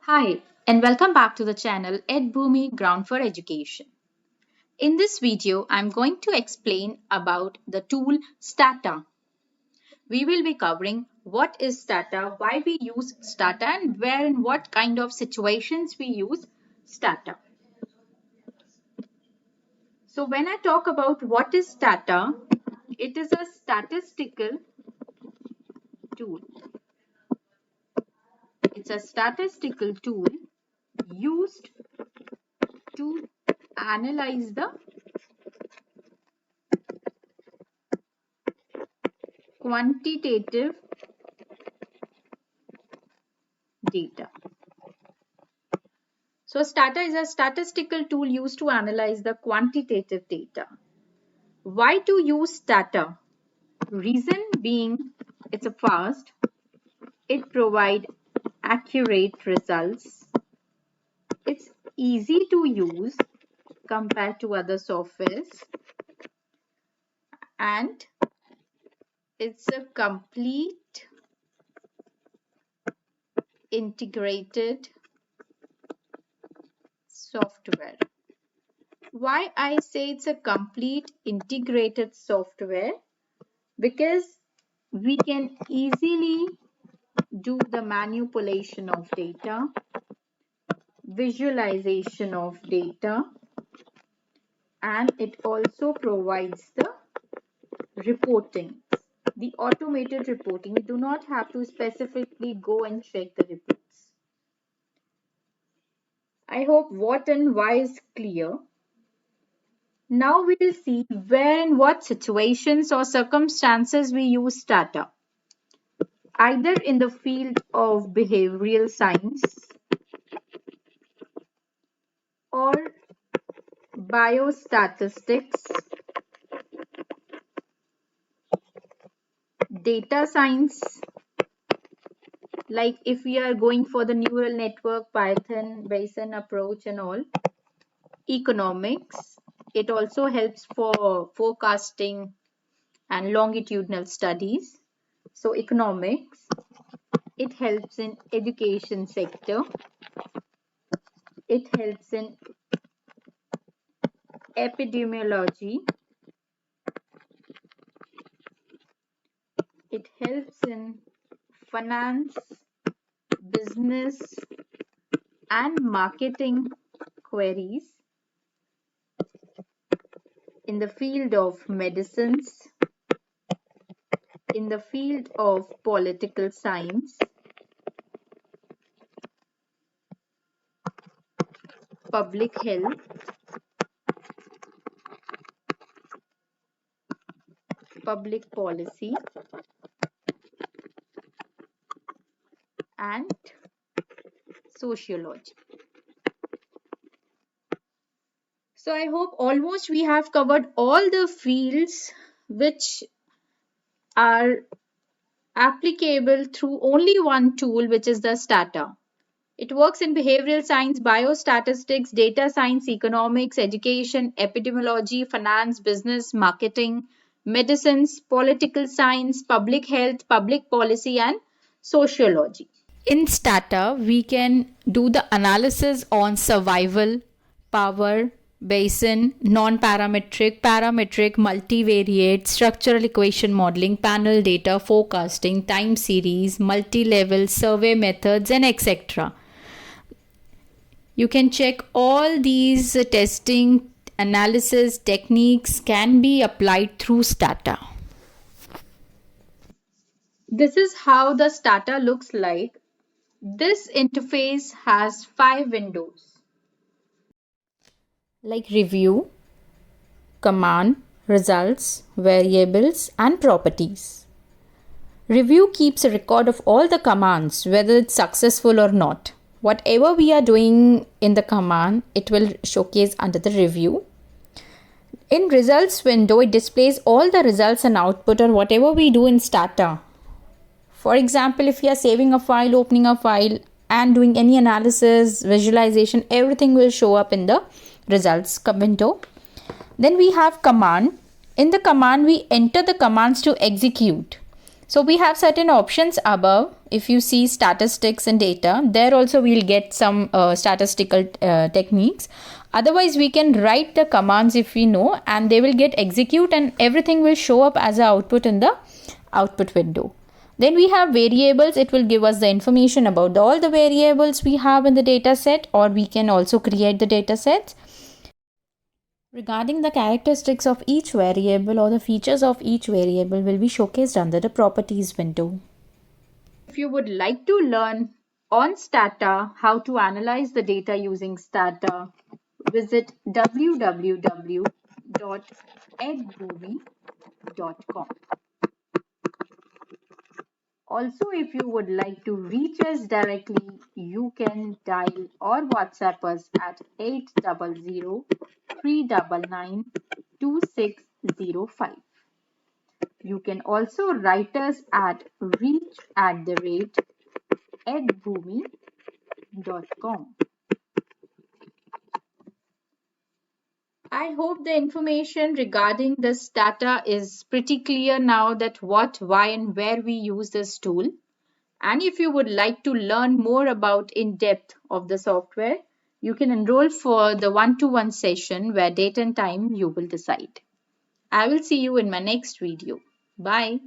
Hi, and welcome back to the channel EdBhoomi Ground for Education. In this video, I'm going to explain about the tool STATA. We will be covering what is STATA, why we use STATA, and where and what kind of situations we use STATA. So when I talk about what is STATA, it is a statistical tool. It's a statistical tool used to analyze the quantitative data. So STATA is a statistical tool used to analyze the quantitative data. Why to use STATA? Reason being it's a fast, it provides accurate results, it's easy to use compared to other softwares, and it's a complete integrated software. Why I say it's a complete integrated software? Because we can easily do the manipulation of data, visualization of data, and it also provides the reporting, the automated reporting. We do not have to specifically go and check the reports. I hope what and why is clear. Now we will see where and what situations or circumstances we use STATA. Either in the field of behavioral science or biostatistics, data science, like if we are going for the neural network, Python, Bayesian approach and all, economics, it also helps for forecasting and longitudinal studies. So economics, it helps in education sector, it helps in epidemiology, it helps in finance, business and marketing queries, in the field of medicines, in the field of political science, public health, public policy, and sociology. So I hope almost we have covered all the fields which are applicable through only one tool, which is the STATA. It works in behavioral science, biostatistics, data science, economics, education, epidemiology, finance, business, marketing, medicines, political science, public health, public policy, and sociology. In STATA, we can do the analysis on survival, power, Bayesian, non-parametric, parametric, multivariate, structural equation modeling, panel data, forecasting, time series, multi-level, survey methods, and etc. You can check all these testing analysis techniques can be applied through STATA. This is how the STATA looks like. This interface has 5 windows like review, command, results, variables, and properties. Review keeps a record of all the commands, whether it's successful or not. Whatever we are doing in the command, it will showcase under the review. In results window, it displays all the results and output or whatever we do in STATA. For example, if you are saving a file, opening a file and doing any analysis, visualization, everything will show up in the results window. Then we have command. In the command, we enter the commands to execute. So we have certain options above. If you see statistics and data, there also we'll get some statistical techniques. Otherwise, we can write the commands if we know, and they will get execute, and everything will show up as an output in the output window. Then we have variables. It will give us the information about all the variables we have in the data set, or we can also create the data sets. Regarding the characteristics of each variable or the features of each variable will be showcased under the properties window. If you would like to learn on STATA how to analyze the data using STATA, visit www.edboomi.com. Also, if you would like to reach us directly, you can dial or WhatsApp us at 800-399-2605. You can also write us at reach@edboomi.com. I hope the information regarding this data is pretty clear now, that what, why, and where we use this tool. And if you would like to learn more about in depth of the software, you can enroll for the one-to-one session where date and time you will decide. I will see you in my next video. Bye.